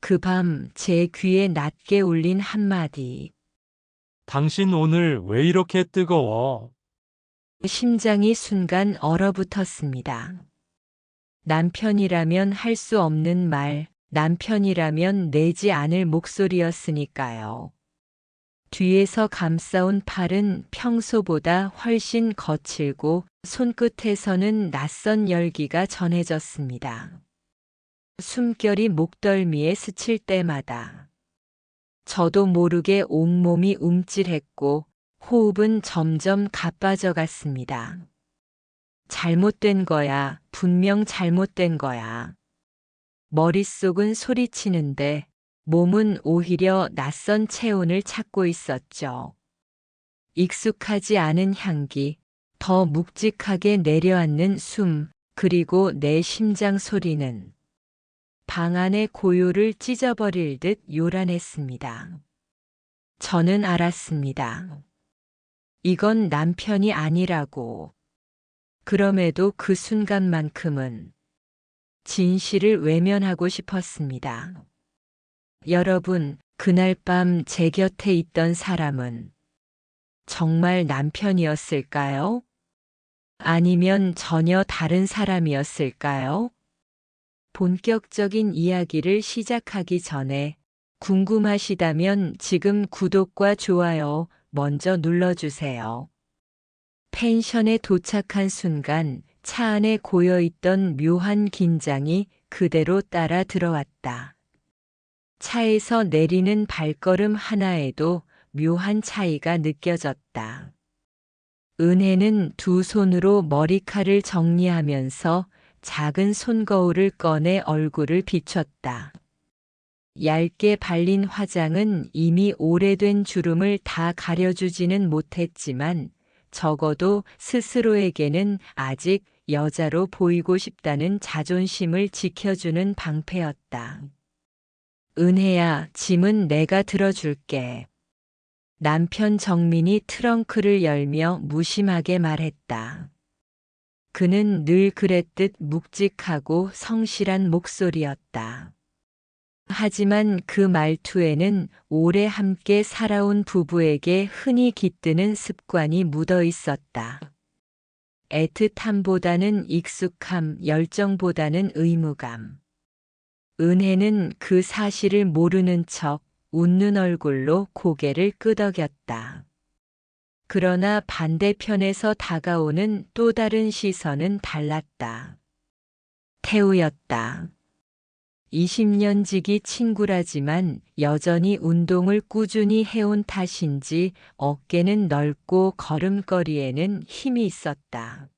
그 밤 제 귀에 낮게 울린 한마디. 당신 오늘 왜 이렇게 뜨거워? 심장이 순간 얼어붙었습니다. 남편이라면 할 수 없는 말, 남편이라면 내지 않을 목소리였으니까요. 뒤에서 감싸온 팔은 평소보다 훨씬 거칠고 손끝에서는 낯선 열기가 전해졌습니다. 숨결이 목덜미에 스칠 때마다 저도 모르게 온몸이 움찔했고 호흡은 점점 가빠져 갔습니다. 잘못된 거야, 분명 잘못된 거야. 머릿속은 소리치는데 몸은 오히려 낯선 체온을 찾고 있었죠. 익숙하지 않은 향기, 더 묵직하게 내려앉는 숨, 그리고 내 심장 소리는 방 안의 고요를 찢어버릴 듯 요란했습니다. 저는 알았습니다. 이건 남편이 아니라고. 그럼에도 그 순간만큼은 진실을 외면하고 싶었습니다. 여러분, 그날 밤 제 곁에 있던 사람은 정말 남편이었을까요? 아니면 전혀 다른 사람이었을까요? 본격적인 이야기를 시작하기 전에 궁금하시다면 지금 구독과 좋아요 먼저 눌러주세요. 펜션에 도착한 순간 차 안에 고여있던 묘한 긴장이 그대로 따라 들어왔다. 차에서 내리는 발걸음 하나에도 묘한 차이가 느껴졌다. 은혜는 두 손으로 머리칼을 정리하면서 작은 손거울을 꺼내 얼굴을 비췄다. 얇게 발린 화장은 이미 오래된 주름을 다 가려주지는 못했지만 적어도 스스로에게는 아직 여자로 보이고 싶다는 자존심을 지켜주는 방패였다. 은혜야, 짐은 내가 들어줄게. 남편 정민이 트렁크를 열며 무심하게 말했다. 그는 늘 그랬듯 묵직하고 성실한 목소리였다. 하지만 그 말투에는 오래 함께 살아온 부부에게 흔히 깃드는 습관이 묻어 있었다. 애틋함보다는 익숙함, 열정보다는 의무감. 은혜는 그 사실을 모르는 척 웃는 얼굴로 고개를 끄덕였다. 그러나 반대편에서 다가오는 또 다른 시선은 달랐다. 태우였다. 20년 지기 친구라지만 여전히 운동을 꾸준히 해온 탓인지 어깨는 넓고 걸음걸이에는 힘이 있었다.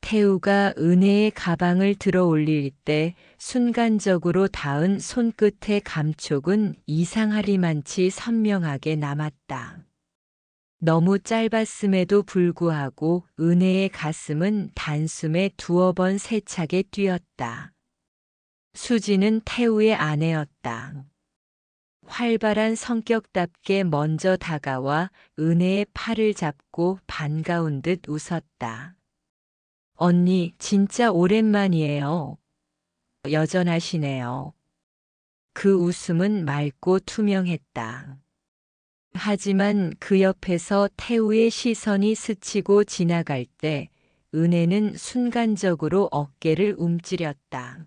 태우가 은혜의 가방을 들어 올릴 때 순간적으로 닿은 손끝의 감촉은 이상하리만치 선명하게 남았다. 너무 짧았음에도 불구하고 은혜의 가슴은 단숨에 두어 번 세차게 뛰었다. 수지는 태우의 아내였다. 활발한 성격답게 먼저 다가와 은혜의 팔을 잡고 반가운 듯 웃었다. 언니, 진짜 오랜만이에요. 여전하시네요. 그 웃음은 맑고 투명했다. 하지만 그 옆에서 태우의 시선이 스치고 지나갈 때 은혜는 순간적으로 어깨를 움츠렸다.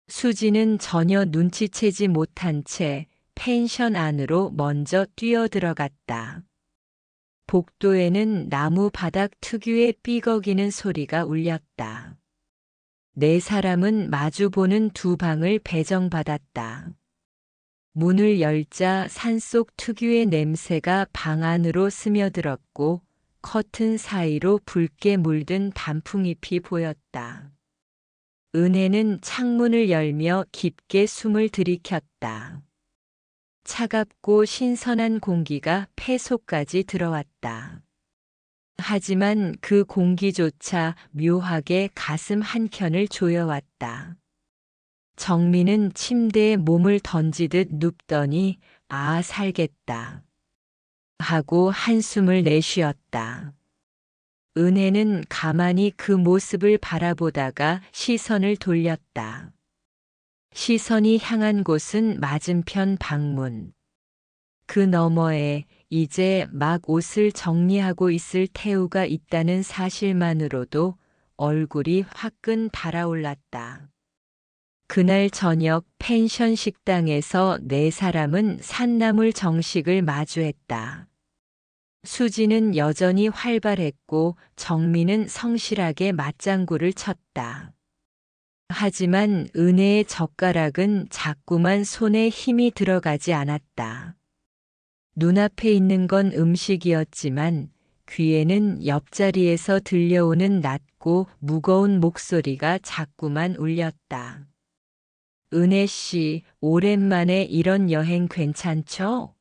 수지는 전혀 눈치채지 못한 채 펜션 안으로 먼저 뛰어들어갔다. 복도에는 나무 바닥 특유의 삐걱이는 소리가 울렸다. 네 사람은 마주보는 두 방을 배정받았다. 문을 열자 산속 특유의 냄새가 방 안으로 스며들었고 커튼 사이로 붉게 물든 단풍잎이 보였다. 은혜는 창문을 열며 깊게 숨을 들이켰다. 차갑고 신선한 공기가 폐속까지 들어왔다. 하지만 그 공기조차 묘하게 가슴 한켠을 조여왔다. 정민은 침대에 몸을 던지듯 눕더니 아, 살겠다 하고 한숨을 내쉬었다. 은혜는 가만히 그 모습을 바라보다가 시선을 돌렸다. 시선이 향한 곳은 맞은편 방문. 그 너머에 이제 막 옷을 정리하고 있을 태우가 있다는 사실만으로도 얼굴이 화끈 달아올랐다. 그날 저녁 펜션 식당에서 네 사람은 산나물 정식을 마주했다. 수지는 여전히 활발했고 정민은 성실하게 맞장구를 쳤다. 하지만 은혜의 젓가락은 자꾸만 손에 힘이 들어가지 않았다. 눈앞에 있는 건 음식이었지만 귀에는 옆자리에서 들려오는 낮고 무거운 목소리가 자꾸만 울렸다. 은혜 씨, 오랜만에 이런 여행 괜찮죠?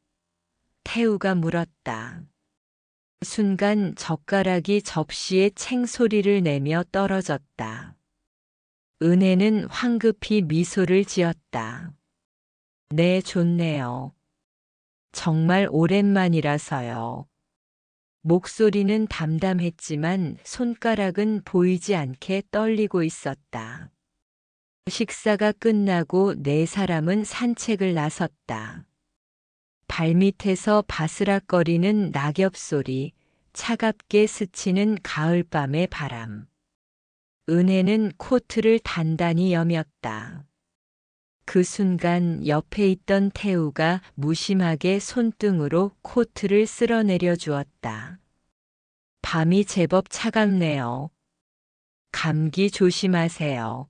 태우가 물었다. 순간 젓가락이 접시에 챙소리를 내며 떨어졌다. 은혜는 황급히 미소를 지었다. 네, 좋네요. 정말 오랜만이라서요. 목소리는 담담했지만 손가락은 보이지 않게 떨리고 있었다. 식사가 끝나고 네 사람은 산책을 나섰다. 발밑에서 바스락거리는 낙엽 소리, 차갑게 스치는 가을밤의 바람. 은혜는 코트를 단단히 여몄다. 그 순간 옆에 있던 태우가 무심하게 손등으로 코트를 쓸어내려 주었다. 밤이 제법 차갑네요. 감기 조심하세요.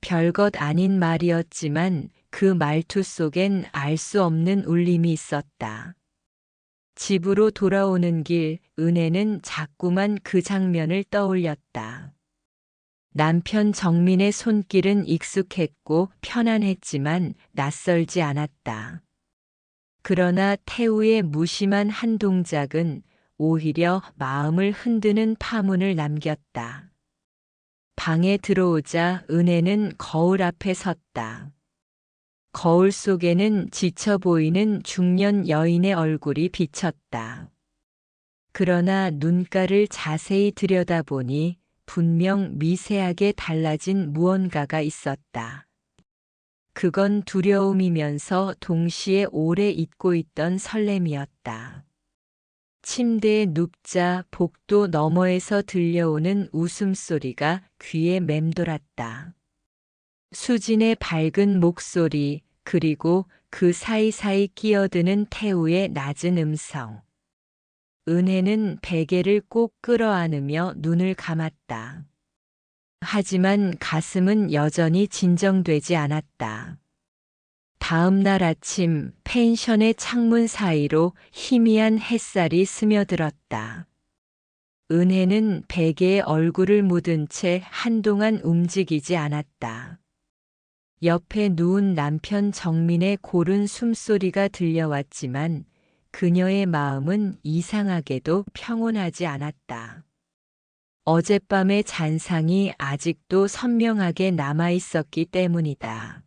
별것 아닌 말이었지만 그 말투 속엔 알 수 없는 울림이 있었다. 집으로 돌아오는 길, 은혜는 자꾸만 그 장면을 떠올렸다. 남편 정민의 손길은 익숙했고 편안했지만 낯설지 않았다. 그러나 태우의 무심한 한 동작은 오히려 마음을 흔드는 파문을 남겼다. 방에 들어오자 은혜는 거울 앞에 섰다. 거울 속에는 지쳐 보이는 중년 여인의 얼굴이 비쳤다. 그러나 눈가를 자세히 들여다보니 분명 미세하게 달라진 무언가가 있었다. 그건 두려움이면서 동시에 오래 잊고 있던 설렘이었다. 침대에 눕자 복도 너머에서 들려오는 웃음소리가 귀에 맴돌았다. 수진의 밝은 목소리, 그리고 그 사이사이 끼어드는 태우의 낮은 음성. 은혜는 베개를 꼭 끌어안으며 눈을 감았다. 하지만 가슴은 여전히 진정되지 않았다. 다음 날 아침 펜션의 창문 사이로 희미한 햇살이 스며들었다. 은혜는 베개에 얼굴을 묻은 채 한동안 움직이지 않았다. 옆에 누운 남편 정민의 고른 숨소리가 들려왔지만 그녀의 마음은 이상하게도 평온하지 않았다. 어젯밤의 잔상이 아직도 선명하게 남아있었기 때문이다.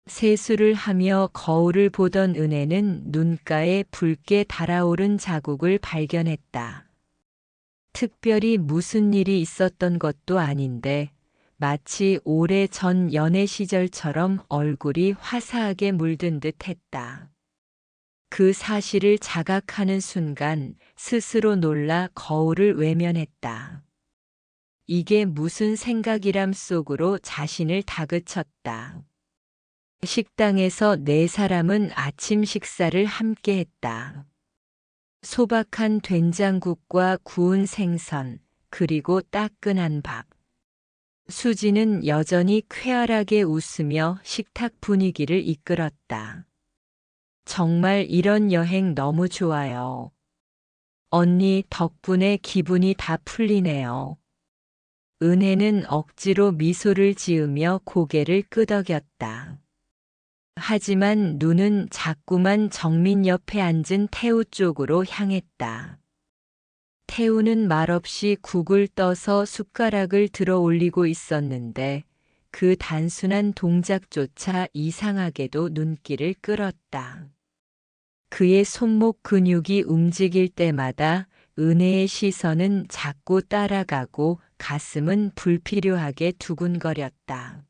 세수를 하며 거울을 보던 은혜는 눈가에 붉게 달아오른 자국을 발견했다. 특별히 무슨 일이 있었던 것도 아닌데 마치 오래전 연애 시절처럼 얼굴이 화사하게 물든 듯 했다. 그 사실을 자각하는 순간 스스로 놀라 거울을 외면했다. 이게 무슨 생각이람 속으로 자신을 다그쳤다. 식당에서 네 사람은 아침 식사를 함께 했다. 소박한 된장국과 구운 생선, 그리고 따끈한 밥. 수지는 여전히 쾌활하게 웃으며 식탁 분위기를 이끌었다. 정말 이런 여행 너무 좋아요. 언니 덕분에 기분이 다 풀리네요. 은혜는 억지로 미소를 지으며 고개를 끄덕였다. 하지만 눈은 자꾸만 정민 옆에 앉은 태우 쪽으로 향했다. 태우는 말없이 국을 떠서 숟가락을 들어 올리고 있었는데 그 단순한 동작조차 이상하게도 눈길을 끌었다. 그의 손목 근육이 움직일 때마다 은혜의 시선은 자꾸 따라가고 가슴은 불필요하게 두근거렸다.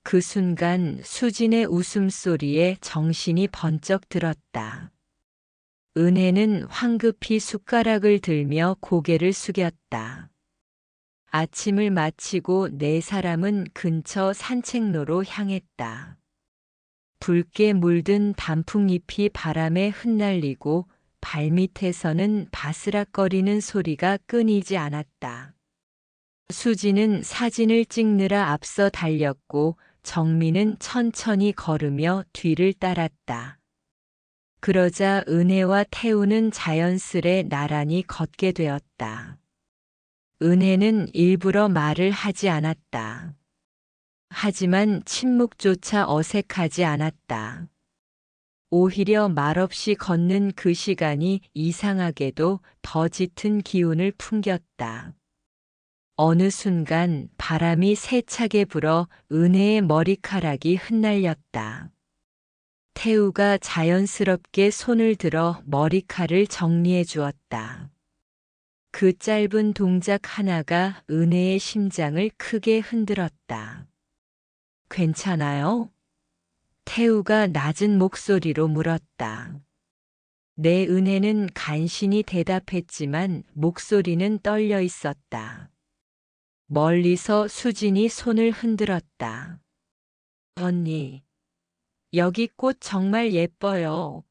그 순간 수진의 웃음소리에 정신이 번쩍 들었다. 은혜는 황급히 숟가락을 들며 고개를 숙였다. 아침을 마치고 네 사람은 근처 산책로로 향했다. 붉게 물든 단풍잎이 바람에 흩날리고 발밑에서는 바스락거리는 소리가 끊이지 않았다. 수지는 사진을 찍느라 앞서 달렸고 정민은 천천히 걸으며 뒤를 따랐다. 그러자 은혜와 태우는 자연스레 나란히 걷게 되었다. 은혜는 일부러 말을 하지 않았다. 하지만 침묵조차 어색하지 않았다. 오히려 말없이 걷는 그 시간이 이상하게도 더 짙은 기운을 풍겼다. 어느 순간 바람이 세차게 불어 은혜의 머리카락이 흩날렸다. 태우가 자연스럽게 손을 들어 머리칼을 정리해 주었다. 그 짧은 동작 하나가 은혜의 심장을 크게 흔들었다. 괜찮아요? 태우가 낮은 목소리로 물었다. 내 은혜는 간신히 대답했지만 목소리는 떨려 있었다. 멀리서 수진이 손을 흔들었다. 언니, 여기 꽃 정말 예뻐요.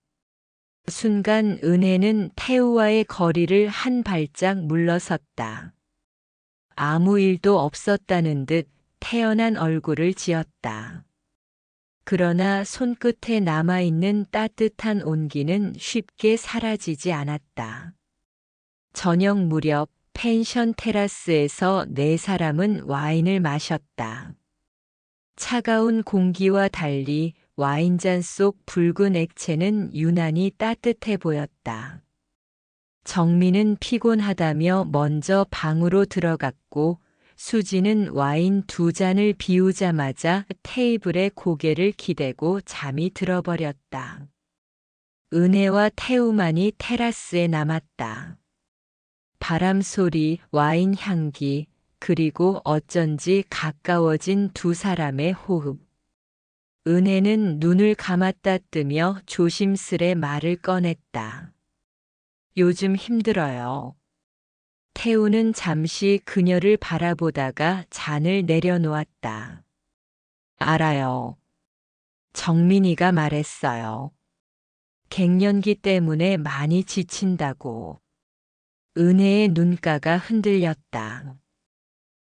순간 은혜는 태우와의 거리를 한 발짝 물러섰다. 아무 일도 없었다는 듯 태연한 얼굴을 지었다. 그러나 손끝에 남아있는 따뜻한 온기는 쉽게 사라지지 않았다. 저녁 무렵 펜션 테라스에서 네 사람은 와인을 마셨다. 차가운 공기와 달리 와인잔 속 붉은 액체는 유난히 따뜻해 보였다. 정민은 피곤하다며 먼저 방으로 들어갔고 수지는 와인 2잔을 비우자마자 테이블에 고개를 기대고 잠이 들어버렸다. 은혜와 태우만이 테라스에 남았다. 바람 소리, 와인 향기, 그리고 어쩐지 가까워진 두 사람의 호흡. 은혜는 눈을 감았다 뜨며 조심스레 말을 꺼냈다. 요즘 힘들어요. 태우는 잠시 그녀를 바라보다가 잔을 내려놓았다. 알아요. 정민이가 말했어요. 갱년기 때문에 많이 지친다고. 은혜의 눈가가 흔들렸다.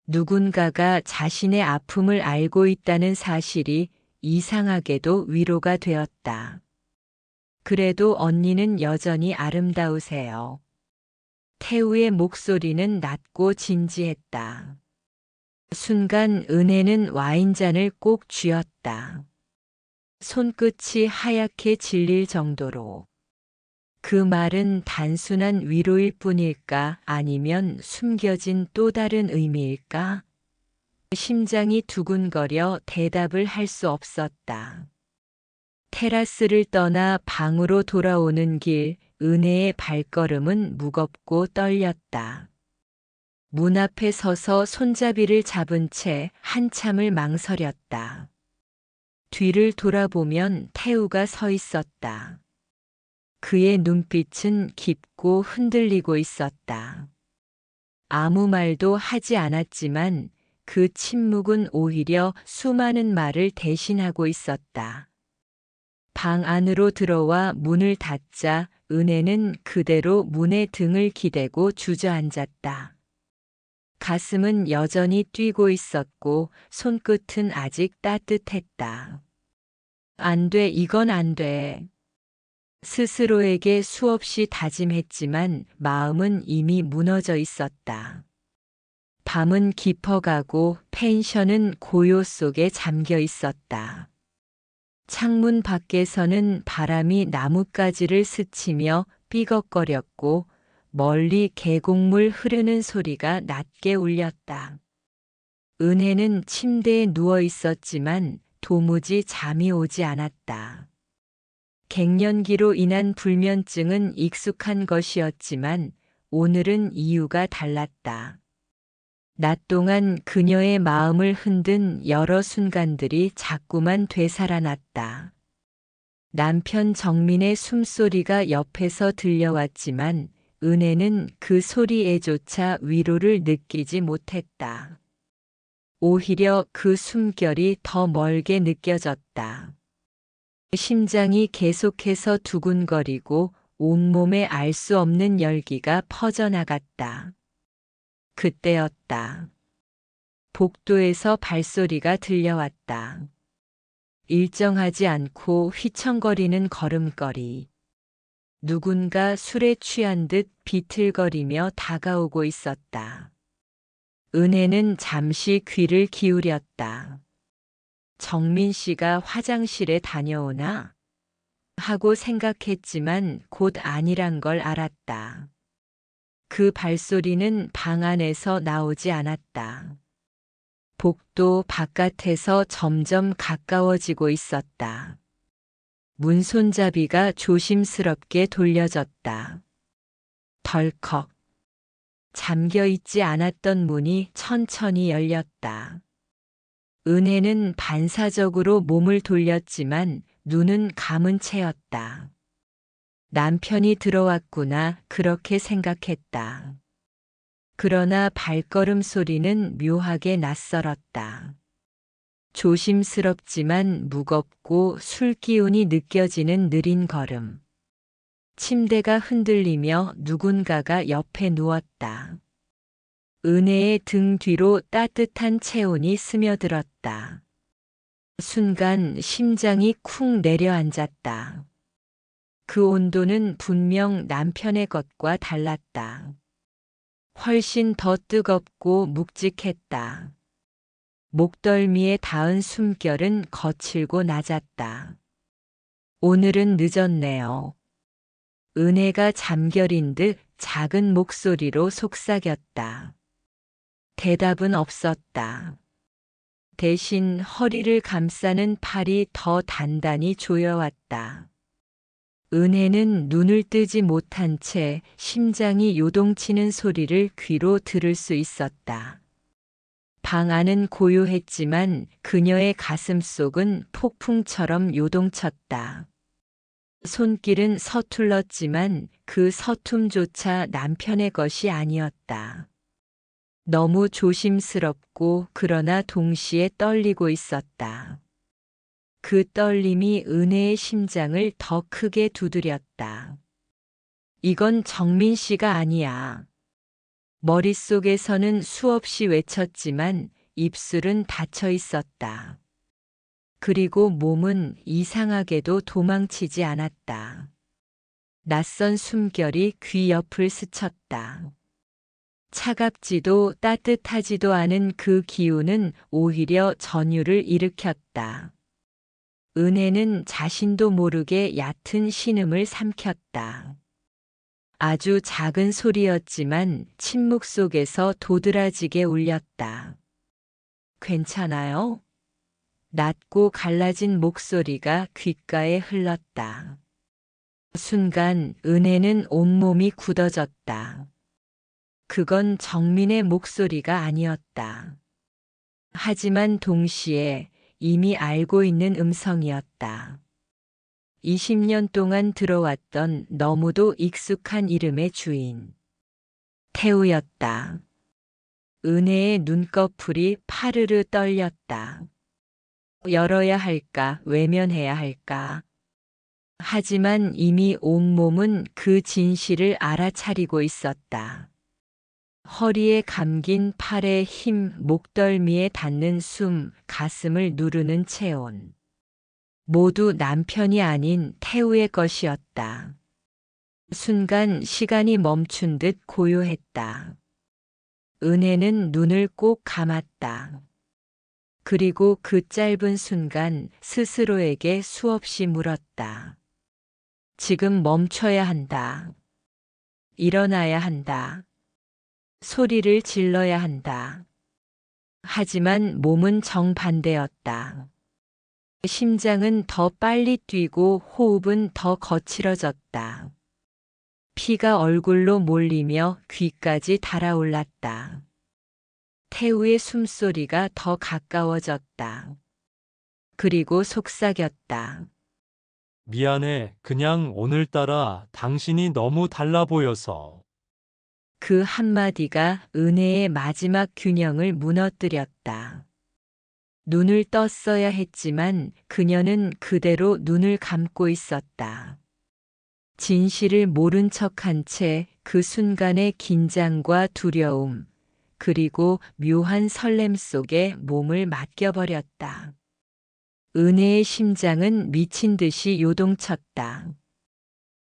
누군가가 자신의 아픔을 알고 있다는 사실이 이상하게도 위로가 되었다. 그래도 언니는 여전히 아름다우세요. 태우의 목소리는 낮고 진지했다. 순간 은혜는 와인잔을 꼭 쥐었다. 손끝이 하얗게 질릴 정도로. 그 말은 단순한 위로일 뿐일까 아니면 숨겨진 또 다른 의미일까? 심장이 두근거려 대답을 할 수 없었다. 테라스를 떠나 방으로 돌아오는 길, 은혜의 발걸음은 무겁고 떨렸다. 문 앞에 서서 손잡이를 잡은 채 한참을 망설였다. 뒤를 돌아보면 태우가 서 있었다. 그의 눈빛은 깊고 흔들리고 있었다. 아무 말도 하지 않았지만 그 침묵은 오히려 수많은 말을 대신하고 있었다. 방 안으로 들어와 문을 닫자 은혜는 그대로 문에 등을 기대고 주저앉았다. 가슴은 여전히 뛰고 있었고 손끝은 아직 따뜻했다. 안 돼, 이건 안 돼. 스스로에게 수없이 다짐했지만 마음은 이미 무너져 있었다. 밤은 깊어가고 펜션은 고요 속에 잠겨 있었다. 창문 밖에서는 바람이 나뭇가지를 스치며 삐걱거렸고 멀리 계곡물 흐르는 소리가 낮게 울렸다. 은혜는 침대에 누워 있었지만 도무지 잠이 오지 않았다. 갱년기로 인한 불면증은 익숙한 것이었지만 오늘은 이유가 달랐다. 낮 동안 그녀의 마음을 흔든 여러 순간들이 자꾸만 되살아났다. 남편 정민의 숨소리가 옆에서 들려왔지만 은혜는 그 소리에조차 위로를 느끼지 못했다. 오히려 그 숨결이 더 멀게 느껴졌다. 심장이 계속해서 두근거리고 온몸에 알 수 없는 열기가 퍼져나갔다. 그때였다. 복도에서 발소리가 들려왔다. 일정하지 않고 휘청거리는 걸음걸이. 누군가 술에 취한 듯 비틀거리며 다가오고 있었다. 은혜는 잠시 귀를 기울였다. 정민 씨가 화장실에 다녀오나? 하고 생각했지만 곧 아니란 걸 알았다. 그 발소리는 방 안에서 나오지 않았다. 복도 바깥에서 점점 가까워지고 있었다. 문 손잡이가 조심스럽게 돌려졌다. 덜컥. 잠겨 있지 않았던 문이 천천히 열렸다. 은혜는 반사적으로 몸을 돌렸지만 눈은 감은 채였다. 남편이 들어왔구나 그렇게 생각했다. 그러나 발걸음 소리는 묘하게 낯설었다. 조심스럽지만 무겁고 술 기운이 느껴지는 느린 걸음. 침대가 흔들리며 누군가가 옆에 누웠다. 은혜의 등 뒤로 따뜻한 체온이 스며들었다. 순간 심장이 쿵 내려앉았다. 그 온도는 분명 남편의 것과 달랐다. 훨씬 더 뜨겁고 묵직했다. 목덜미에 닿은 숨결은 거칠고 낮았다. 오늘은 늦었네요. 은혜가 잠결인 듯 작은 목소리로 속삭였다. 대답은 없었다. 대신 허리를 감싸는 팔이 더 단단히 조여왔다. 은혜는 눈을 뜨지 못한 채 심장이 요동치는 소리를 귀로 들을 수 있었다. 방 안은 고요했지만 그녀의 가슴 속은 폭풍처럼 요동쳤다. 손길은 서툴렀지만 그 서툼조차 남편의 것이 아니었다. 너무 조심스럽고 그러나 동시에 떨리고 있었다. 그 떨림이 은혜의 심장을 더 크게 두드렸다. 이건 정민 씨가 아니야. 머릿속에서는 수없이 외쳤지만 입술은 닫혀 있었다. 그리고 몸은 이상하게도 도망치지 않았다. 낯선 숨결이 귀 옆을 스쳤다. 차갑지도 따뜻하지도 않은 그 기운은 오히려 전율을 일으켰다. 은혜는 자신도 모르게 얕은 신음을 삼켰다. 아주 작은 소리였지만 침묵 속에서 도드라지게 울렸다. 괜찮아요? 낮고 갈라진 목소리가 귓가에 흘렀다. 순간 은혜는 온몸이 굳어졌다. 그건 정민의 목소리가 아니었다. 하지만 동시에 이미 알고 있는 음성이었다. 20년 동안 들어왔던 너무도 익숙한 이름의 주인. 태우였다. 은혜의 눈꺼풀이 파르르 떨렸다. 열어야 할까, 외면해야 할까. 하지만 이미 온몸은 그 진실을 알아차리고 있었다. 허리에 감긴 팔의 힘, 목덜미에 닿는 숨, 가슴을 누르는 체온. 모두 남편이 아닌 태우의 것이었다. 순간 시간이 멈춘 듯 고요했다. 은혜는 눈을 꼭 감았다. 그리고 그 짧은 순간 스스로에게 수없이 물었다. 지금 멈춰야 한다. 일어나야 한다. 소리를 질러야 한다. 하지만 몸은 정반대였다. 심장은 더 빨리 뛰고 호흡은 더 거칠어졌다. 피가 얼굴로 몰리며 귀까지 달아올랐다. 태우의 숨소리가 더 가까워졌다. 그리고 속삭였다. 미안해. 그냥 오늘따라 당신이 너무 달라 보여서. 그 한마디가 은혜의 마지막 균형을 무너뜨렸다. 눈을 떴어야 했지만 그녀는 그대로 눈을 감고 있었다. 진실을 모른 척한 채 그 순간의 긴장과 두려움, 그리고 묘한 설렘 속에 몸을 맡겨버렸다. 은혜의 심장은 미친 듯이 요동쳤다.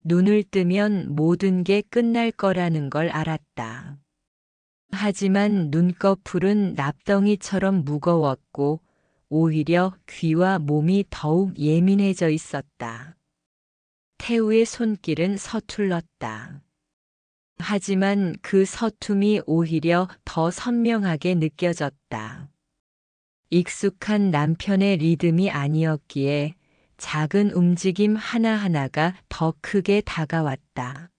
눈을 뜨면 모든 게 끝날 거라는 걸 알았다. 하지만 눈꺼풀은 납덩이처럼 무거웠고 오히려 귀와 몸이 더욱 예민해져 있었다. 태우의 손길은 서툴렀다. 하지만 그 서툼이 오히려 더 선명하게 느껴졌다. 익숙한 남편의 리듬이 아니었기에 작은 움직임 하나하나가 더 크게 다가왔다.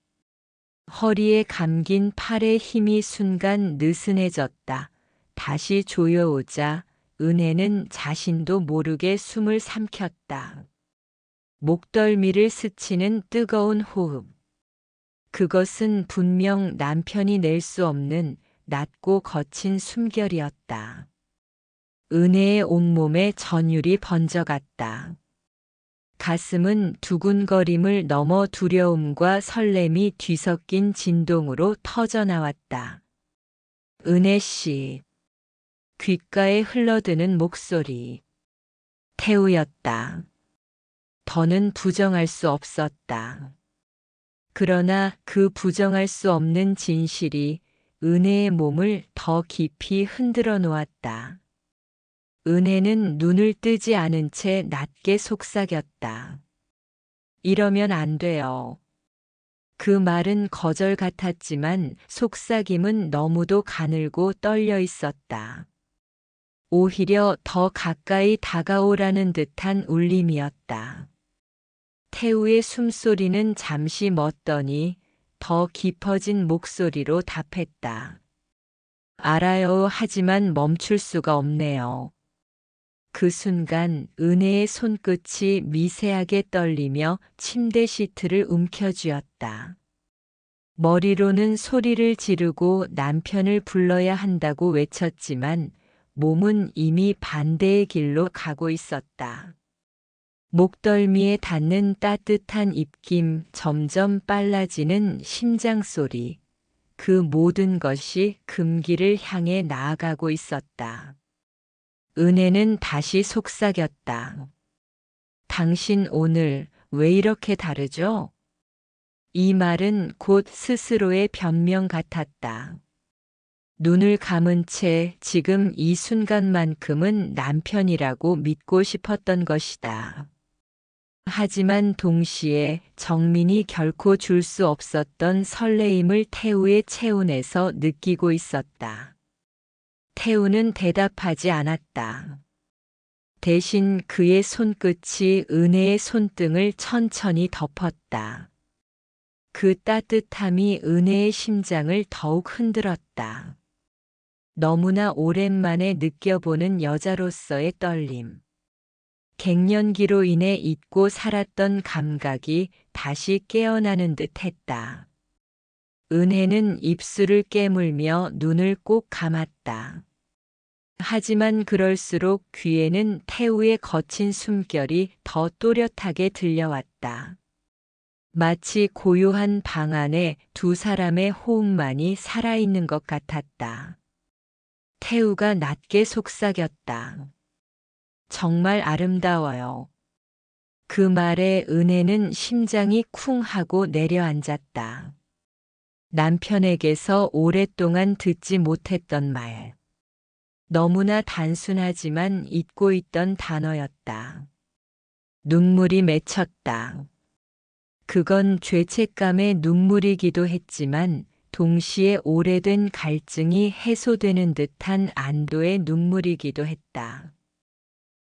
허리에 감긴 팔의 힘이 순간 느슨해졌다. 다시 조여오자 은혜는 자신도 모르게 숨을 삼켰다. 목덜미를 스치는 뜨거운 호흡. 그것은 분명 남편이 낼 수 없는 낮고 거친 숨결이었다. 은혜의 온몸에 전율이 번져갔다. 가슴은 두근거림을 넘어 두려움과 설렘이 뒤섞인 진동으로 터져나왔다. 은혜 씨. 귓가에 흘러드는 목소리. 태우였다. 더는 부정할 수 없었다. 그러나 그 부정할 수 없는 진실이 은혜의 몸을 더 깊이 흔들어 놓았다. 은혜는 눈을 뜨지 않은 채 낮게 속삭였다. 이러면 안 돼요. 그 말은 거절 같았지만 속삭임은 너무도 가늘고 떨려 있었다. 오히려 더 가까이 다가오라는 듯한 울림이었다. 태우의 숨소리는 잠시 멎더니 더 깊어진 목소리로 답했다. 알아요. 하지만 멈출 수가 없네요. 그 순간 은혜의 손끝이 미세하게 떨리며 침대 시트를 움켜쥐었다. 머리로는 소리를 지르고 남편을 불러야 한다고 외쳤지만 몸은 이미 반대의 길로 가고 있었다. 목덜미에 닿는 따뜻한 입김, 점점 빨라지는 심장 소리. 그 모든 것이 금기를 향해 나아가고 있었다. 은혜는 다시 속삭였다. 당신 오늘 왜 이렇게 다르죠? 이 말은 곧 스스로의 변명 같았다. 눈을 감은 채 지금 이 순간만큼은 남편이라고 믿고 싶었던 것이다. 하지만 동시에 정민이 결코 줄 수 없었던 설레임을 태우의 체온에서 느끼고 있었다. 태우는 대답하지 않았다. 대신 그의 손끝이 은혜의 손등을 천천히 덮었다. 그 따뜻함이 은혜의 심장을 더욱 흔들었다. 너무나 오랜만에 느껴보는 여자로서의 떨림. 갱년기로 인해 잊고 살았던 감각이 다시 깨어나는 듯 했다. 은혜는 입술을 깨물며 눈을 꼭 감았다. 하지만 그럴수록 귀에는 태우의 거친 숨결이 더 또렷하게 들려왔다. 마치 고요한 방 안에 두 사람의 호흡만이 살아있는 것 같았다. 태우가 낮게 속삭였다. 정말 아름다워요. 그 말에 은혜는 심장이 쿵 하고 내려앉았다. 남편에게서 오랫동안 듣지 못했던 말. 너무나 단순하지만 잊고 있던 단어였다. 눈물이 맺혔다. 그건 죄책감의 눈물이기도 했지만 동시에 오래된 갈증이 해소되는 듯한 안도의 눈물이기도 했다.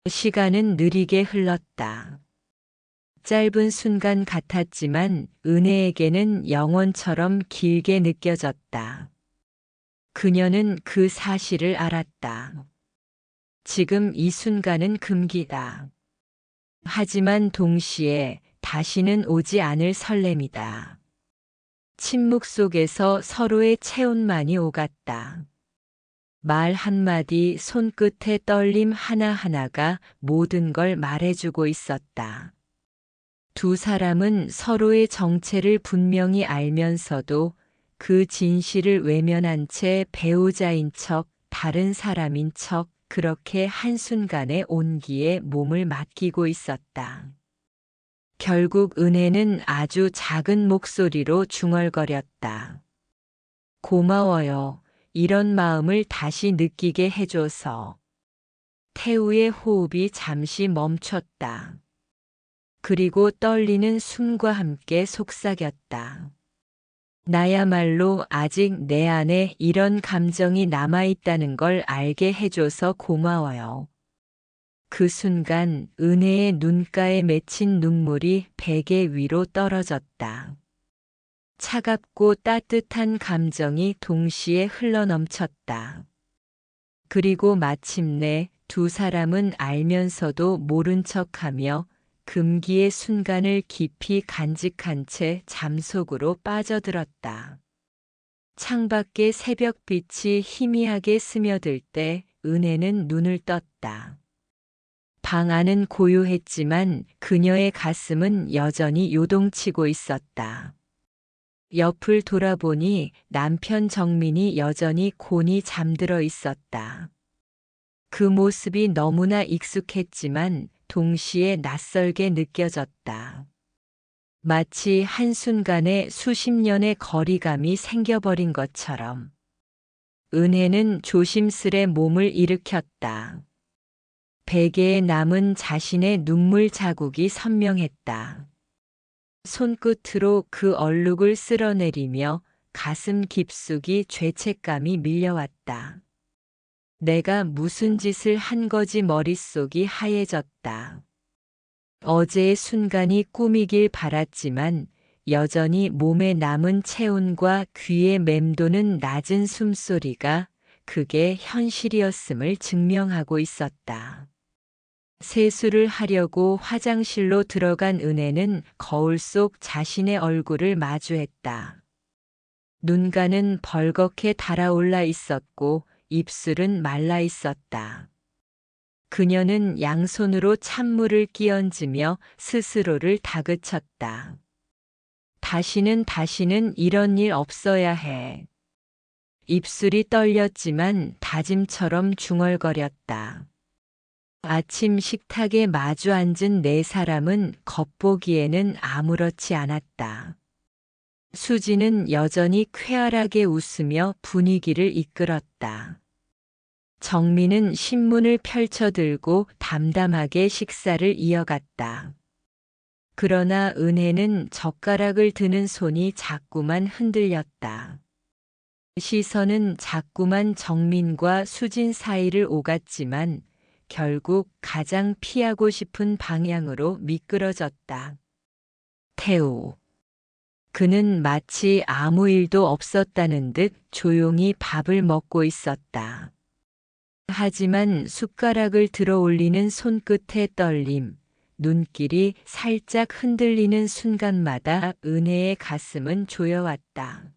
시간은 느리게 흘렀다. 짧은 순간 같았지만 은혜에게는 영원처럼 길게 느껴졌다. 그녀는 그 사실을 알았다. 지금 이 순간은 금기다. 하지만 동시에 다시는 오지 않을 설렘이다. 침묵 속에서 서로의 체온만이 오갔다. 말 한마디, 손끝의 떨림 하나하나가 모든 걸 말해주고 있었다. 두 사람은 서로의 정체를 분명히 알면서도 그 진실을 외면한 채 배우자인 척, 다른 사람인 척, 그렇게 한순간의 온기에 몸을 맡기고 있었다. 결국 은혜는 아주 작은 목소리로 중얼거렸다. 고마워요. 이런 마음을 다시 느끼게 해줘서. 태우의 호흡이 잠시 멈췄다. 그리고 떨리는 숨과 함께 속삭였다. 나야말로 아직 내 안에 이런 감정이 남아있다는 걸 알게 해줘서 고마워요. 그 순간 은혜의 눈가에 맺힌 눈물이 베개 위로 떨어졌다. 차갑고 따뜻한 감정이 동시에 흘러넘쳤다. 그리고 마침내 두 사람은 알면서도 모른 척하며 금기의 순간을 깊이 간직한 채 잠속으로 빠져들었다. 창밖의 새벽빛이 희미하게 스며들 때 은혜는 눈을 떴다. 방 안은 고요했지만 그녀의 가슴은 여전히 요동치고 있었다. 옆을 돌아보니 남편 정민이 여전히 곤히 잠들어 있었다. 그 모습이 너무나 익숙했지만 동시에 낯설게 느껴졌다. 마치 한순간에 수십 년의 거리감이 생겨버린 것처럼. 은혜는 조심스레 몸을 일으켰다. 베개에 남은 자신의 눈물 자국이 선명했다. 손끝으로 그 얼룩을 쓸어내리며 가슴 깊숙이 죄책감이 밀려왔다. 내가 무슨 짓을 한 거지. 머릿속이 하얘졌다. 어제의 순간이 꿈이길 바랐지만 여전히 몸에 남은 체온과 귀에 맴도는 낮은 숨소리가 그게 현실이었음을 증명하고 있었다. 세수를 하려고 화장실로 들어간 은혜는 거울 속 자신의 얼굴을 마주했다. 눈가는 벌겋게 달아올라 있었고 입술은 말라 있었다. 그녀는 양손으로 찬물을 끼얹으며 스스로를 다그쳤다. 다시는 이런 일 없어야 해. 입술이 떨렸지만 다짐처럼 중얼거렸다. 아침 식탁에 마주 앉은 네 사람은 겉보기에는 아무렇지 않았다. 수지는 여전히 쾌활하게 웃으며 분위기를 이끌었다. 정민은 신문을 펼쳐들고 담담하게 식사를 이어갔다. 그러나 은혜는 젓가락을 드는 손이 자꾸만 흔들렸다. 시선은 자꾸만 정민과 수진 사이를 오갔지만 결국 가장 피하고 싶은 방향으로 미끄러졌다. 태우. 그는 마치 아무 일도 없었다는 듯 조용히 밥을 먹고 있었다. 하지만 숟가락을 들어 올리는 손끝의 떨림, 눈길이 살짝 흔들리는 순간마다 은혜의 가슴은 조여왔다.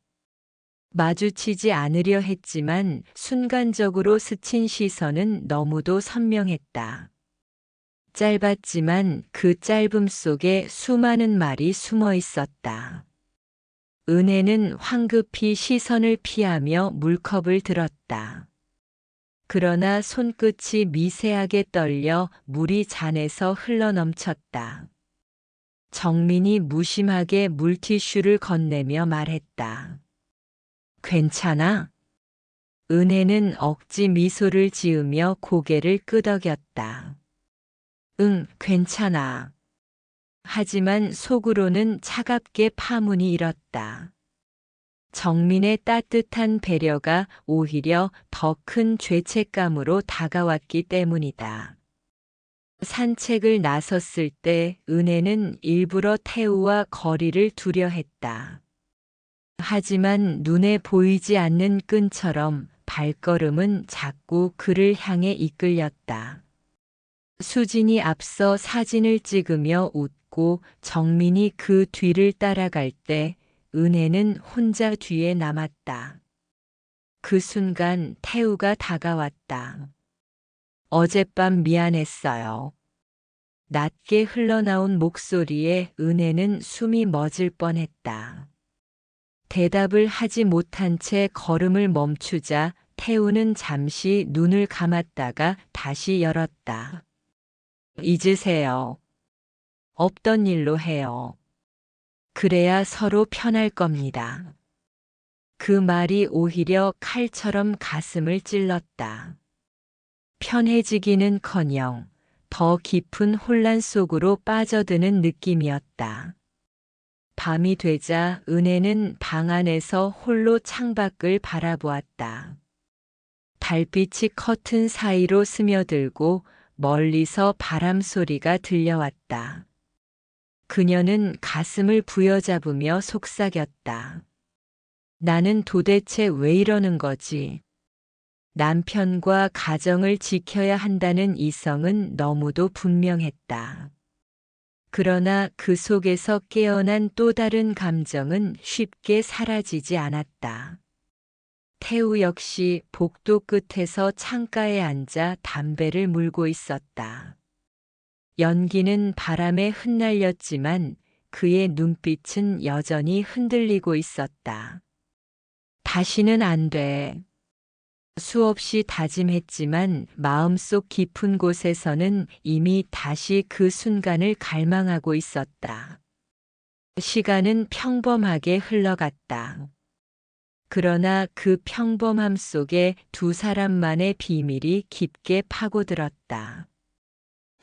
마주치지 않으려 했지만 순간적으로 스친 시선은 너무도 선명했다. 짧았지만 그 짧음 속에 수많은 말이 숨어 있었다. 은혜는 황급히 시선을 피하며 물컵을 들었다. 그러나 손끝이 미세하게 떨려 물이 잔에서 흘러넘쳤다. 정민이 무심하게 물티슈를 건네며 말했다. 괜찮아? 은혜는 억지 미소를 지으며 고개를 끄덕였다. 응, 괜찮아. 하지만 속으로는 차갑게 파문이 일었다. 정민의 따뜻한 배려가 오히려 더 큰 죄책감으로 다가왔기 때문이다. 산책을 나섰을 때 은혜는 일부러 태우와 거리를 두려 했다. 하지만 눈에 보이지 않는 끈처럼 발걸음은 자꾸 그를 향해 이끌렸다. 수진이 앞서 사진을 찍으며 웃고 정민이 그 뒤를 따라갈 때 은혜는 혼자 뒤에 남았다. 그 순간 태우가 다가왔다. 어젯밤 미안했어요. 낮게 흘러나온 목소리에 은혜는 숨이 멎을 뻔했다. 대답을 하지 못한 채 걸음을 멈추자 태우는 잠시 눈을 감았다가 다시 열었다. 잊으세요. 없던 일로 해요. 그래야 서로 편할 겁니다. 그 말이 오히려 칼처럼 가슴을 찔렀다. 편해지기는커녕 더 깊은 혼란 속으로 빠져드는 느낌이었다. 밤이 되자 은혜는 방 안에서 홀로 창밖을 바라보았다. 달빛이 커튼 사이로 스며들고 멀리서 바람 소리가 들려왔다. 그녀는 가슴을 부여잡으며 속삭였다. 나는 도대체 왜 이러는 거지? 남편과 가정을 지켜야 한다는 이성은 너무도 분명했다. 그러나 그 속에서 깨어난 또 다른 감정은 쉽게 사라지지 않았다. 태우 역시 복도 끝에서 창가에 앉아 담배를 물고 있었다. 연기는 바람에 흩날렸지만 그의 눈빛은 여전히 흔들리고 있었다. 다시는 안 돼. 수없이 다짐했지만 마음속 깊은 곳에서는 이미 다시 그 순간을 갈망하고 있었다. 시간은 평범하게 흘러갔다. 그러나 그 평범함 속에 두 사람만의 비밀이 깊게 파고들었다.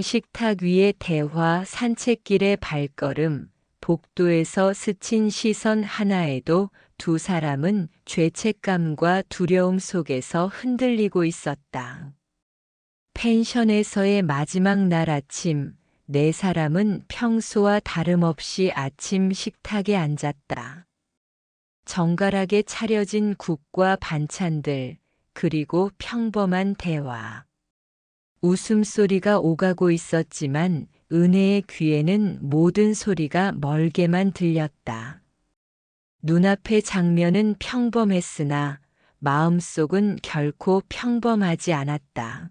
식탁 위의 대화, 산책길의 발걸음, 복도에서 스친 시선 하나에도 두 사람은 죄책감과 두려움 속에서 흔들리고 있었다. 펜션에서의 마지막 날 아침, 네 사람은 평소와 다름없이 아침 식탁에 앉았다. 정갈하게 차려진 국과 반찬들, 그리고 평범한 대화. 웃음소리가 오가고 있었지만 은혜의 귀에는 모든 소리가 멀게만 들렸다. 눈앞의 장면은 평범했으나 마음속은 결코 평범하지 않았다.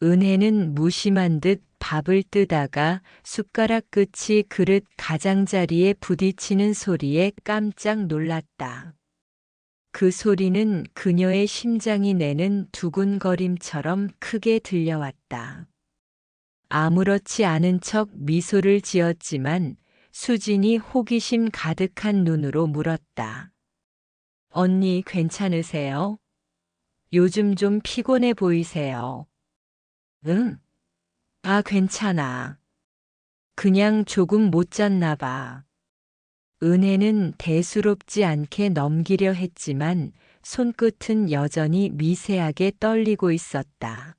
은혜는 무심한 듯 밥을 뜨다가 숟가락 끝이 그릇 가장자리에 부딪히는 소리에 깜짝 놀랐다. 그 소리는 그녀의 심장이 내는 두근거림처럼 크게 들려왔다. 아무렇지 않은 척 미소를 지었지만 수진이 호기심 가득한 눈으로 물었다. 언니 괜찮으세요? 요즘 좀 피곤해 보이세요. 응? 아, 괜찮아. 그냥 조금 못 잤나 봐. 은혜는 대수롭지 않게 넘기려 했지만 손끝은 여전히 미세하게 떨리고 있었다.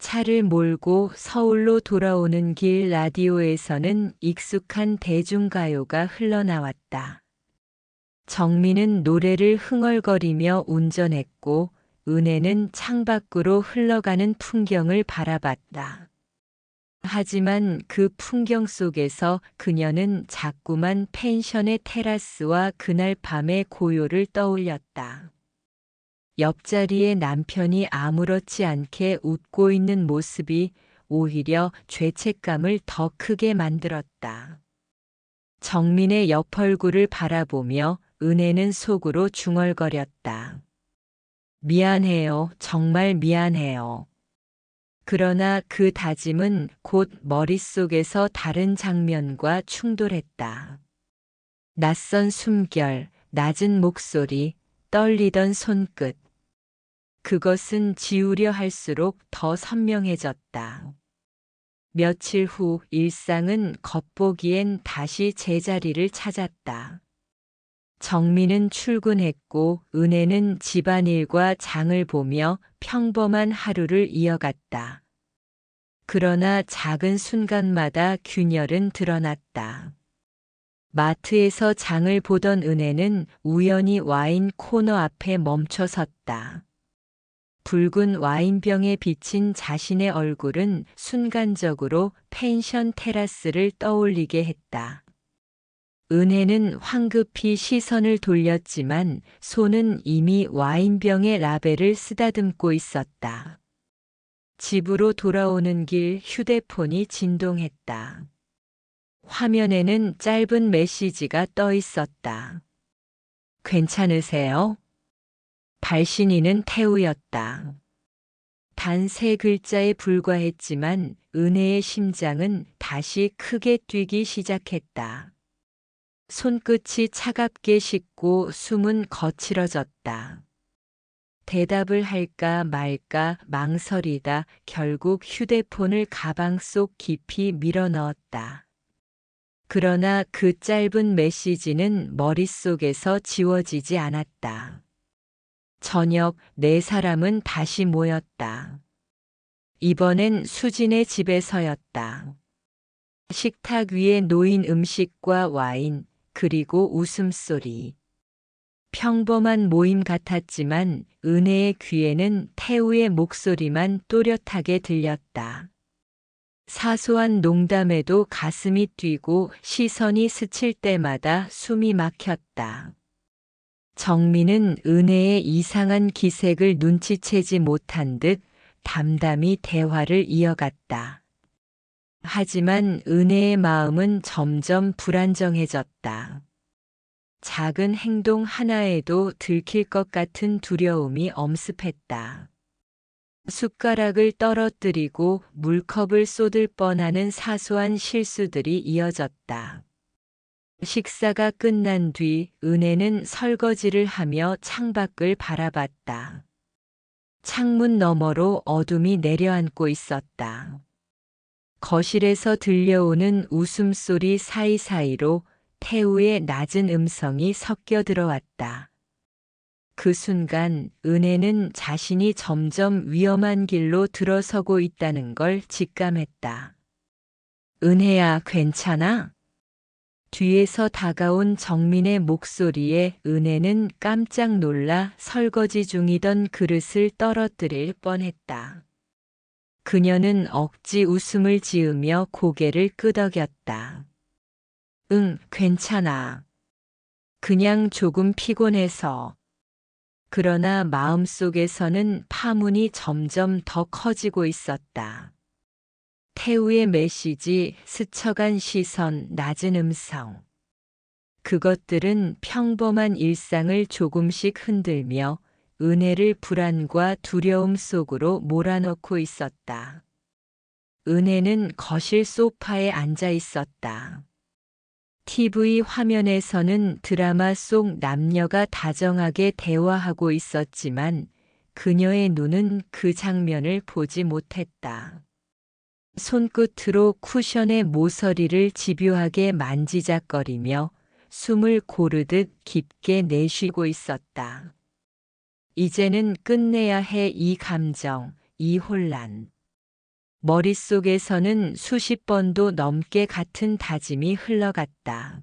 차를 몰고 서울로 돌아오는 길 라디오에서는 익숙한 대중가요가 흘러나왔다. 정민은 노래를 흥얼거리며 운전했고 은혜는 창밖으로 흘러가는 풍경을 바라봤다. 하지만 그 풍경 속에서 그녀는 자꾸만 펜션의 테라스와 그날 밤의 고요를 떠올렸다. 옆자리의 남편이 아무렇지 않게 웃고 있는 모습이 오히려 죄책감을 더 크게 만들었다. 정민의 옆 얼굴을 바라보며 은혜는 속으로 중얼거렸다. 미안해요. 정말 미안해요. 그러나 그 다짐은 곧 머릿속에서 다른 장면과 충돌했다. 낯선 숨결, 낮은 목소리, 떨리던 손끝. 그것은 지우려 할수록 더 선명해졌다. 며칠 후 일상은 겉보기엔 다시 제자리를 찾았다. 정민은 출근했고 은혜는 집안일과 장을 보며 평범한 하루를 이어갔다. 그러나 작은 순간마다 균열은 드러났다. 마트에서 장을 보던 은혜는 우연히 와인 코너 앞에 멈춰 섰다. 붉은 와인병에 비친 자신의 얼굴은 순간적으로 펜션 테라스를 떠올리게 했다. 은혜는 황급히 시선을 돌렸지만 손은 이미 와인병의 라벨을 쓰다듬고 있었다. 집으로 돌아오는 길 휴대폰이 진동했다. 화면에는 짧은 메시지가 떠 있었다. 괜찮으세요? 발신인은 태우였다. 단 3글자에 불과했지만 은혜의 심장은 다시 크게 뛰기 시작했다. 손끝이 차갑게 식고 숨은 거칠어졌다. 대답을 할까 말까 망설이다 결국 휴대폰을 가방 속 깊이 밀어 넣었다. 그러나 그 짧은 메시지는 머릿속에서 지워지지 않았다. 저녁 4사람은 다시 모였다. 이번엔 수진의 집에서였다. 식탁 위에 놓인 음식과 와인, 그리고 웃음소리. 평범한 모임 같았지만 은혜의 귀에는 태우의 목소리만 또렷하게 들렸다. 사소한 농담에도 가슴이 뛰고 시선이 스칠 때마다 숨이 막혔다. 정민은 은혜의 이상한 기색을 눈치채지 못한 듯 담담히 대화를 이어갔다. 하지만 은혜의 마음은 점점 불안정해졌다. 작은 행동 하나에도 들킬 것 같은 두려움이 엄습했다. 숟가락을 떨어뜨리고 물컵을 쏟을 뻔하는 사소한 실수들이 이어졌다. 식사가 끝난 뒤 은혜는 설거지를 하며 창밖을 바라봤다. 창문 너머로 어둠이 내려앉고 있었다. 거실에서 들려오는 웃음소리 사이사이로 태우의 낮은 음성이 섞여 들어왔다. 그 순간 은혜는 자신이 점점 위험한 길로 들어서고 있다는 걸 직감했다. 은혜야, 괜찮아? 뒤에서 다가온 정민의 목소리에 은혜는 깜짝 놀라 설거지 중이던 그릇을 떨어뜨릴 뻔했다. 그녀는 억지 웃음을 지으며 고개를 끄덕였다. 응, 괜찮아. 그냥 조금 피곤해서. 그러나 마음속에서는 파문이 점점 더 커지고 있었다. 태우의 메시지, 스쳐간 시선, 낮은 음성. 그것들은 평범한 일상을 조금씩 흔들며 은혜를 불안과 두려움 속으로 몰아넣고 있었다. 은혜는 거실 소파에 앉아 있었다. TV 화면에서는 드라마 속 남녀가 다정하게 대화하고 있었지만 그녀의 눈은 그 장면을 보지 못했다. 손끝으로 쿠션의 모서리를 집요하게 만지작거리며 숨을 고르듯 깊게 내쉬고 있었다. 이제는 끝내야 해 이 감정, 이 혼란. 머릿속에서는 수십 번도 넘게 같은 다짐이 흘러갔다.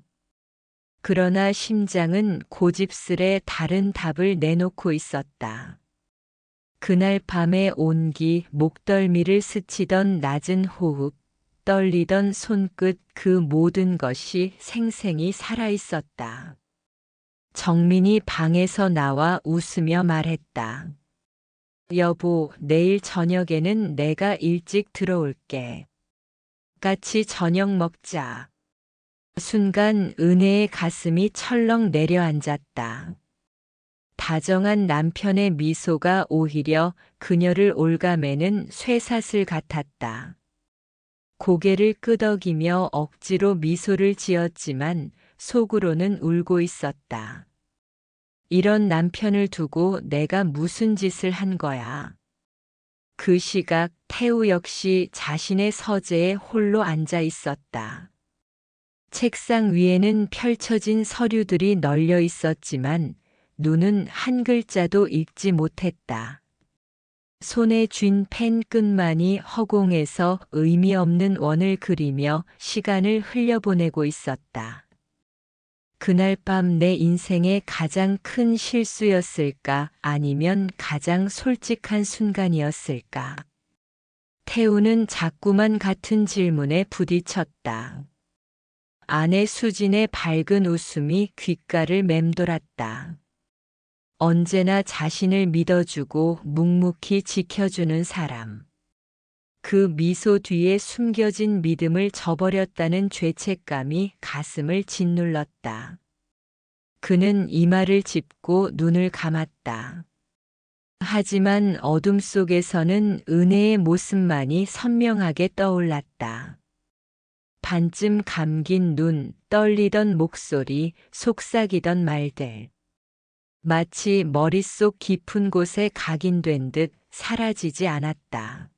그러나 심장은 고집스레 다른 답을 내놓고 있었다. 그날 밤의 온기, 목덜미를 스치던 낮은 호흡, 떨리던 손끝 그 모든 것이 생생히 살아있었다. 정민이 방에서 나와 웃으며 말했다. 여보, 내일 저녁에는 내가 일찍 들어올게. 같이 저녁 먹자. 순간 은혜의 가슴이 철렁 내려앉았다. 다정한 남편의 미소가 오히려 그녀를 올가매는 쇠사슬 같았다. 고개를 끄덕이며 억지로 미소를 지었지만 속으로는 울고 있었다. 이런 남편을 두고 내가 무슨 짓을 한 거야. 그 시각 태우 역시 자신의 서재에 홀로 앉아 있었다. 책상 위에는 펼쳐진 서류들이 널려 있었지만 눈은 한 글자도 읽지 못했다. 손에 쥔 펜 끝만이 허공에서 의미 없는 원을 그리며 시간을 흘려보내고 있었다. 그날 밤 내 인생의 가장 큰 실수였을까? 아니면 가장 솔직한 순간이었을까? 태우는 자꾸만 같은 질문에 부딪혔다. 아내 수진의 밝은 웃음이 귓가를 맴돌았다. 언제나 자신을 믿어주고 묵묵히 지켜주는 사람. 그 미소 뒤에 숨겨진 믿음을 저버렸다는 죄책감이 가슴을 짓눌렀다. 그는 이마를 짚고 눈을 감았다. 하지만 어둠 속에서는 은혜의 모습만이 선명하게 떠올랐다. 반쯤 감긴 눈, 떨리던 목소리, 속삭이던 말들. 마치 머릿속 깊은 곳에 각인된 듯 사라지지 않았다.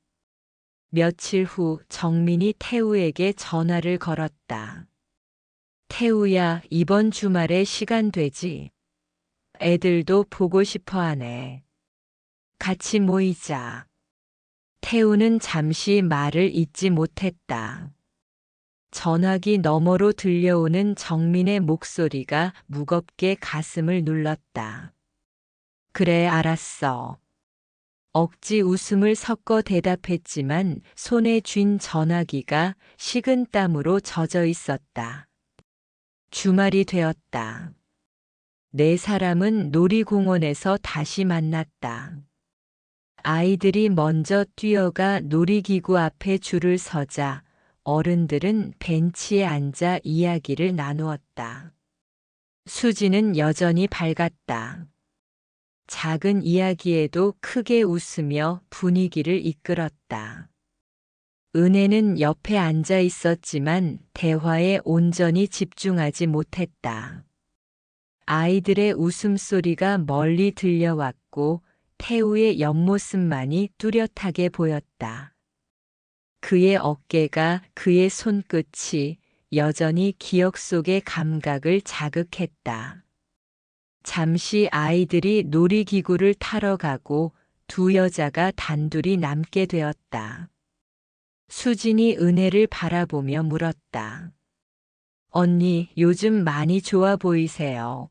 며칠 후 정민이 태우에게 전화를 걸었다. 태우야, 이번 주말에 시간 되지? 애들도 보고 싶어 하네. 같이 모이자. 태우는 잠시 말을 잇지 못했다. 전화기 너머로 들려오는 정민의 목소리가 무겁게 가슴을 눌렀다. 그래, 알았어. 억지 웃음을 섞어 대답했지만 손에 쥔 전화기가 식은 땀으로 젖어 있었다. 주말이 되었다. 네 사람은 놀이공원에서 다시 만났다. 아이들이 먼저 뛰어가 놀이기구 앞에 줄을 서자 어른들은 벤치에 앉아 이야기를 나누었다. 수지는 여전히 밝았다. 작은 이야기에도 크게 웃으며 분위기를 이끌었다. 은혜는 옆에 앉아 있었지만 대화에 온전히 집중하지 못했다. 아이들의 웃음소리가 멀리 들려왔고 태우의 옆모습만이 뚜렷하게 보였다. 그의 어깨가, 그의 손끝이 여전히 기억 속의 감각을 자극했다. 잠시 아이들이 놀이기구를 타러 가고 두 여자가 단둘이 남게 되었다. 수진이 은혜를 바라보며 물었다. 언니, 요즘 많이 좋아 보이세요.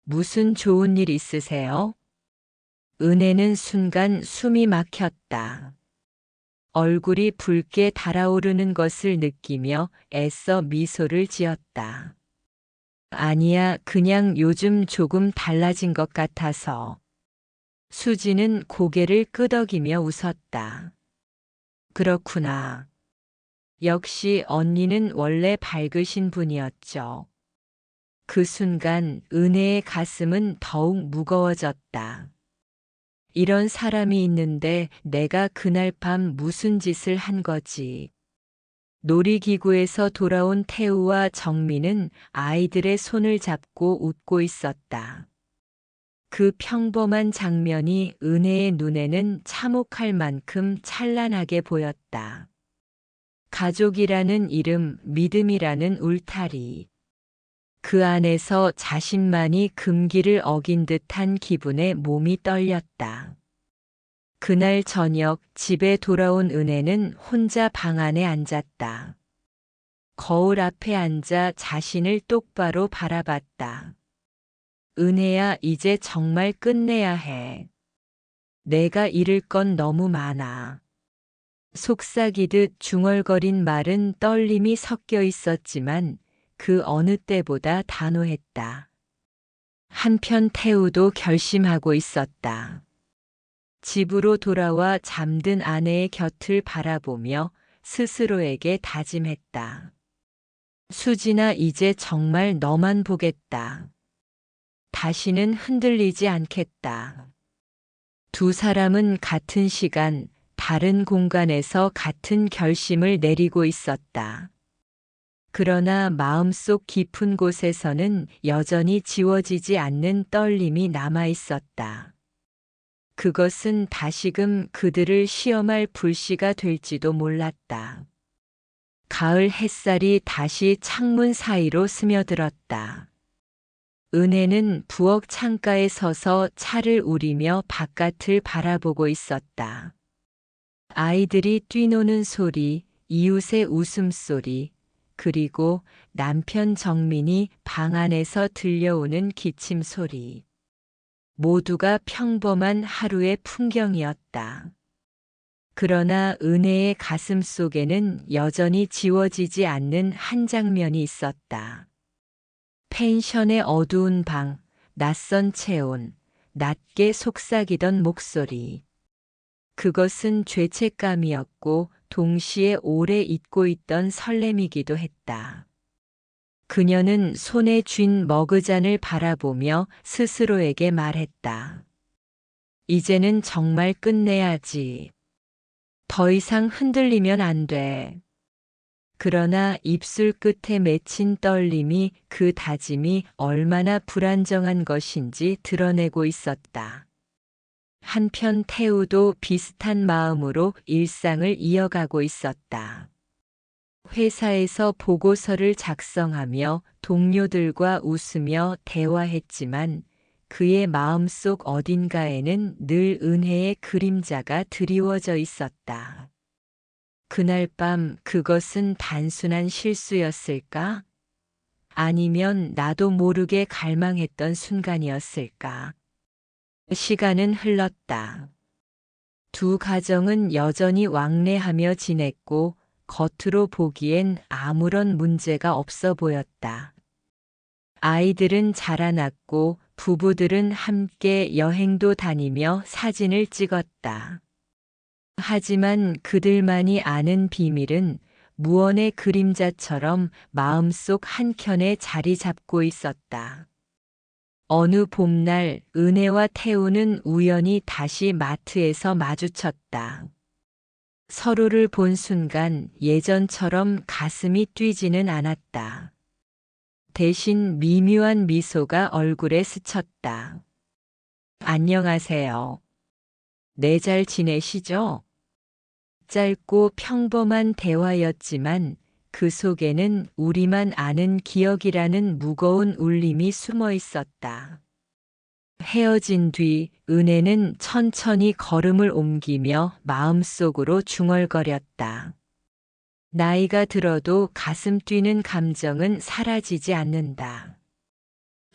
무슨 좋은 일 있으세요? 은혜는 순간 숨이 막혔다. 얼굴이 붉게 달아오르는 것을 느끼며 애써 미소를 지었다. 아니야, 그냥 요즘 조금 달라진 것 같아서. 수지는 고개를 끄덕이며 웃었다. 그렇구나. 역시 언니는 원래 밝으신 분이었죠. 그 순간 은혜의 가슴은 더욱 무거워졌다. 이런 사람이 있는데 내가 그날 밤 무슨 짓을 한 거지. 놀이기구에서 돌아온 태우와 정민은 아이들의 손을 잡고 웃고 있었다. 그 평범한 장면이 은혜의 눈에는 참혹할 만큼 찬란하게 보였다. 가족이라는 이름, 믿음이라는 울타리. 그 안에서 자신만이 금기를 어긴 듯한 기분에 몸이 떨렸다. 그날 저녁 집에 돌아온 은혜는 혼자 방 안에 앉았다. 거울 앞에 앉아 자신을 똑바로 바라봤다. 은혜야, 이제 정말 끝내야 해. 내가 잃을 건 너무 많아. 속삭이듯 중얼거린 말은 떨림이 섞여 있었지만 그 어느 때보다 단호했다. 한편 태우도 결심하고 있었다. 집으로 돌아와 잠든 아내의 곁을 바라보며 스스로에게 다짐했다. 수진아, 이제 정말 너만 보겠다. 다시는 흔들리지 않겠다. 두 사람은 같은 시간, 다른 공간에서 같은 결심을 내리고 있었다. 그러나 마음속 깊은 곳에서는 여전히 지워지지 않는 떨림이 남아 있었다. 그것은 다시금 그들을 시험할 불씨가 될지도 몰랐다. 가을 햇살이 다시 창문 사이로 스며들었다. 은혜는 부엌 창가에 서서 차를 우리며 바깥을 바라보고 있었다. 아이들이 뛰노는 소리, 이웃의 웃음소리, 그리고 남편 정민이 방 안에서 들려오는 기침 소리. 모두가 평범한 하루의 풍경이었다. 그러나 은혜의 가슴 속에는 여전히 지워지지 않는 한 장면이 있었다. 펜션의 어두운 방, 낯선 체온, 낮게 속삭이던 목소리. 그것은 죄책감이었고 동시에 오래 잊고 있던 설렘이기도 했다. 그녀는 손에 쥔 머그잔을 바라보며 스스로에게 말했다. 이제는 정말 끝내야지. 더 이상 흔들리면 안 돼. 그러나 입술 끝에 맺힌 떨림이 그 다짐이 얼마나 불안정한 것인지 드러내고 있었다. 한편 태우도 비슷한 마음으로 일상을 이어가고 있었다. 회사에서 보고서를 작성하며 동료들과 웃으며 대화했지만 그의 마음속 어딘가에는 늘 은혜의 그림자가 드리워져 있었다. 그날 밤 그것은 단순한 실수였을까? 아니면 나도 모르게 갈망했던 순간이었을까? 시간은 흘렀다. 두 가정은 여전히 왕래하며 지냈고 겉으로 보기엔 아무런 문제가 없어 보였다. 아이들은 자라났고 부부들은 함께 여행도 다니며 사진을 찍었다. 하지만 그들만이 아는 비밀은 무언의 그림자처럼 마음속 한켠에 자리 잡고 있었다. 어느 봄날 은혜와 태우는 우연히 다시 마트에서 마주쳤다. 서로를 본 순간 예전처럼 가슴이 뛰지는 않았다. 대신 미묘한 미소가 얼굴에 스쳤다. 안녕하세요. 네, 잘 지내시죠? 짧고 평범한 대화였지만 그 속에는 우리만 아는 기억이라는 무거운 울림이 숨어 있었다. 헤어진 뒤 은혜는 천천히 걸음을 옮기며 마음속으로 중얼거렸다. 나이가 들어도 가슴 뛰는 감정은 사라지지 않는다.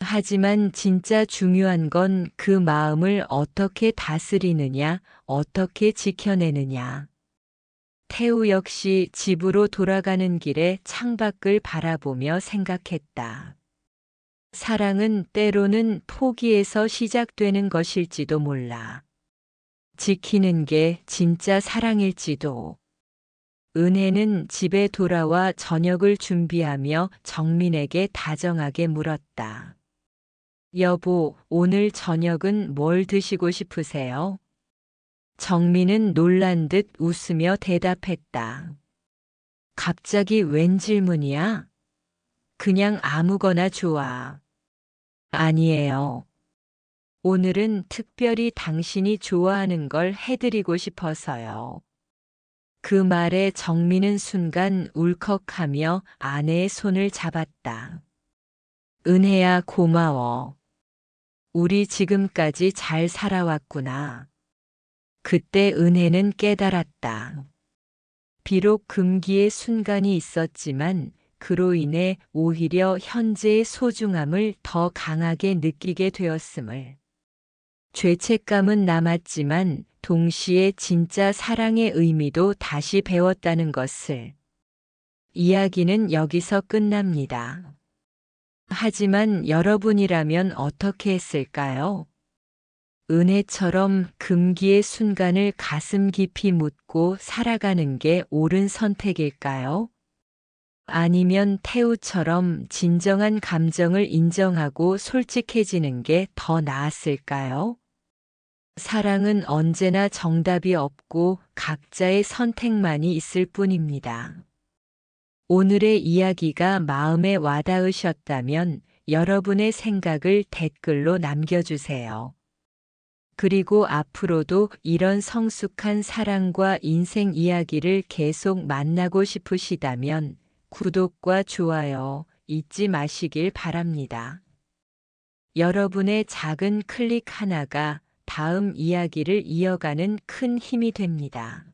하지만 진짜 중요한 건 그 마음을 어떻게 다스리느냐, 어떻게 지켜내느냐. 태우 역시 집으로 돌아가는 길에 창밖을 바라보며 생각했다. 사랑은 때로는 포기에서 시작되는 것일지도 몰라. 지키는 게 진짜 사랑일지도. 은혜는 집에 돌아와 저녁을 준비하며 정민에게 다정하게 물었다. 여보, 오늘 저녁은 뭘 드시고 싶으세요? 정민은 놀란 듯 웃으며 대답했다. 갑자기 웬 질문이야? 그냥 아무거나 좋아. 아니에요. 오늘은 특별히 당신이 좋아하는 걸 해드리고 싶어서요. 그 말에 정민은 순간 울컥하며 아내의 손을 잡았다. 은혜야, 고마워. 우리 지금까지 잘 살아왔구나. 그때 은혜는 깨달았다. 비록 금기의 순간이 있었지만 그로 인해 오히려 현재의 소중함을 더 강하게 느끼게 되었음을. 죄책감은 남았지만 동시에 진짜 사랑의 의미도 다시 배웠다는 것을. 이야기는 여기서 끝납니다. 하지만 여러분이라면 어떻게 했을까요? 은혜처럼 금기의 순간을 가슴 깊이 묻고 살아가는 게 옳은 선택일까요? 아니면 태우처럼 진정한 감정을 인정하고 솔직해지는 게 더 나았을까요? 사랑은 언제나 정답이 없고 각자의 선택만이 있을 뿐입니다. 오늘의 이야기가 마음에 와닿으셨다면 여러분의 생각을 댓글로 남겨주세요. 그리고 앞으로도 이런 성숙한 사랑과 인생 이야기를 계속 만나고 싶으시다면 구독과 좋아요 잊지 마시길 바랍니다. 여러분의 작은 클릭 하나가 다음 이야기를 이어가는 큰 힘이 됩니다.